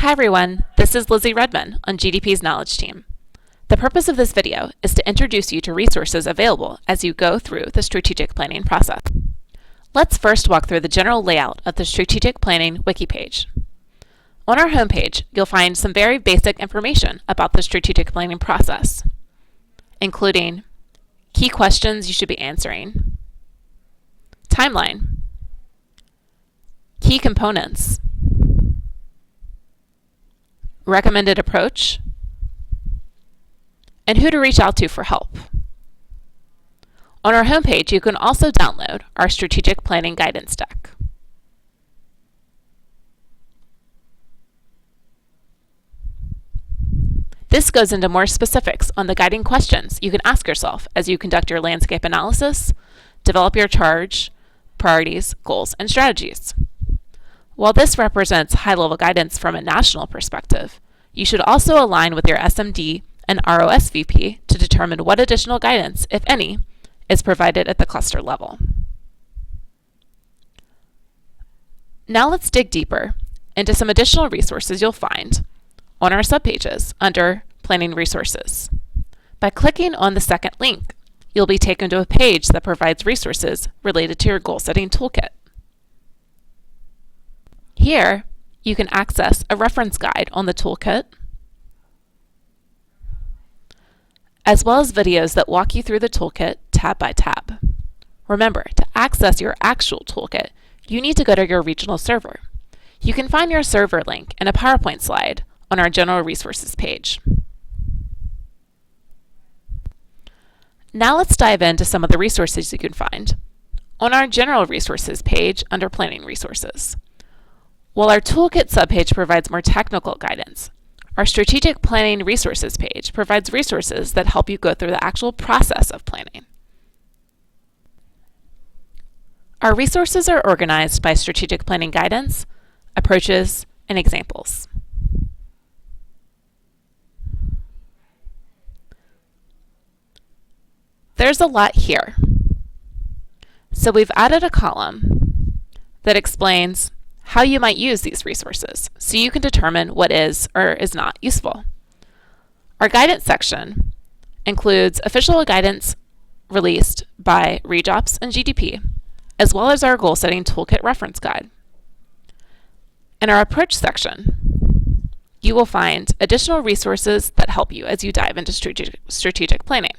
Hi everyone, this is Lizzie Redman on GDP's Knowledge Team. The purpose of this video is to introduce you to resources available as you go through the strategic planning process. Let's first walk through the general layout of the Strategic Planning Wiki page. On our homepage, you'll find some very basic information about the strategic planning process, including key questions you should be answering, timeline, key components, recommended approach, and who to reach out to for help. On our homepage, you can also download our Strategic Planning Guidance Deck. This goes into more specifics on the guiding questions you can ask yourself as you conduct your landscape analysis, develop your charge, priorities, goals, and strategies. While this represents high-level guidance from a national perspective, you should also align with your SMD and ROSVP to determine what additional guidance, if any, is provided at the cluster level. Now let's dig deeper into some additional resources you'll find on our subpages under Planning Resources. By clicking on the second link, you'll be taken to a page that provides resources related to your goal-setting toolkit. Here, you can access a reference guide on the toolkit, as well as videos that walk you through the toolkit tab by tab. Remember, to access your actual toolkit, you need to go to your regional server. You can find your server link in a PowerPoint slide on our General Resources page. Now let's dive into some of the resources you can find on our General Resources page under Planning Resources. While our Toolkit subpage provides more technical guidance, our Strategic Planning Resources page provides resources that help you go through the actual process of planning. Our resources are organized by strategic planning guidance, approaches, and examples. There's a lot here. So we've added a column that explains how you might use these resources so you can determine what is or is not useful. Our guidance section includes official guidance released by REJOPS and GDP, as well as our goal-setting toolkit reference guide. In our approach section, you will find additional resources that help you as you dive into strategic planning.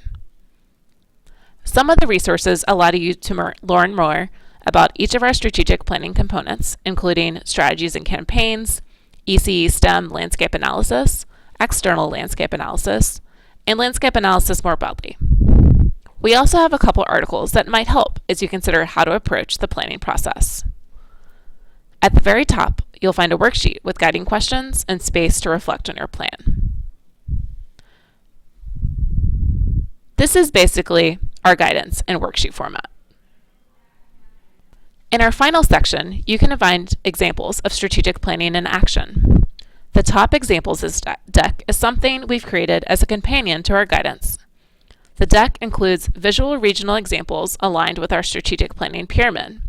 Some of the resources allow you to learn more about each of our strategic planning components, including strategies and campaigns, ECE STEM landscape analysis, external landscape analysis, and landscape analysis more broadly. We also have a couple articles that might help as you consider how to approach the planning process. At the very top, you'll find a worksheet with guiding questions and space to reflect on your plan. This is basically our guidance in worksheet format. In our final section, you can find examples of strategic planning in action. The top examples deck is something we've created as a companion to our guidance. The deck includes visual regional examples aligned with our strategic planning pyramid.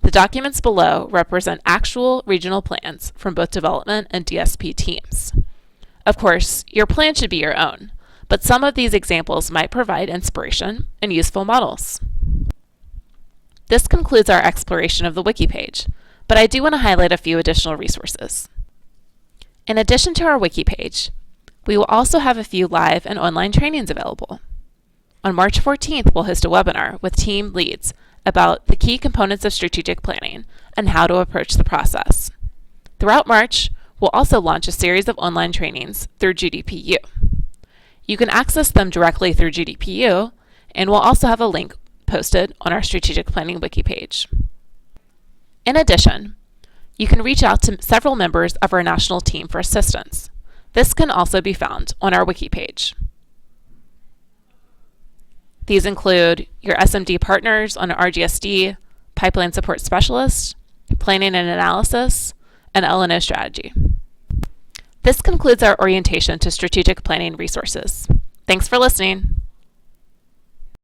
The documents below represent actual regional plans from both development and DSP teams. Of course, your plan should be your own, but some of these examples might provide inspiration and useful models. This concludes our exploration of the wiki page, but I do want to highlight a few additional resources. In addition to our wiki page, we will also have a few live and online trainings available. On March 14th, we'll host a webinar with team leads about the key components of strategic planning and how to approach the process. Throughout March, we'll also launch a series of online trainings through GDPU. You can access them directly through GDPU, and we'll also have a link posted on our Strategic Planning Wiki page. In addition, you can reach out to several members of our national team for assistance. This can also be found on our wiki page. These include your SMD partners on RGSD, Pipeline Support Specialist, Planning and Analysis, and L&O Strategy. This concludes our orientation to strategic planning resources. Thanks for listening.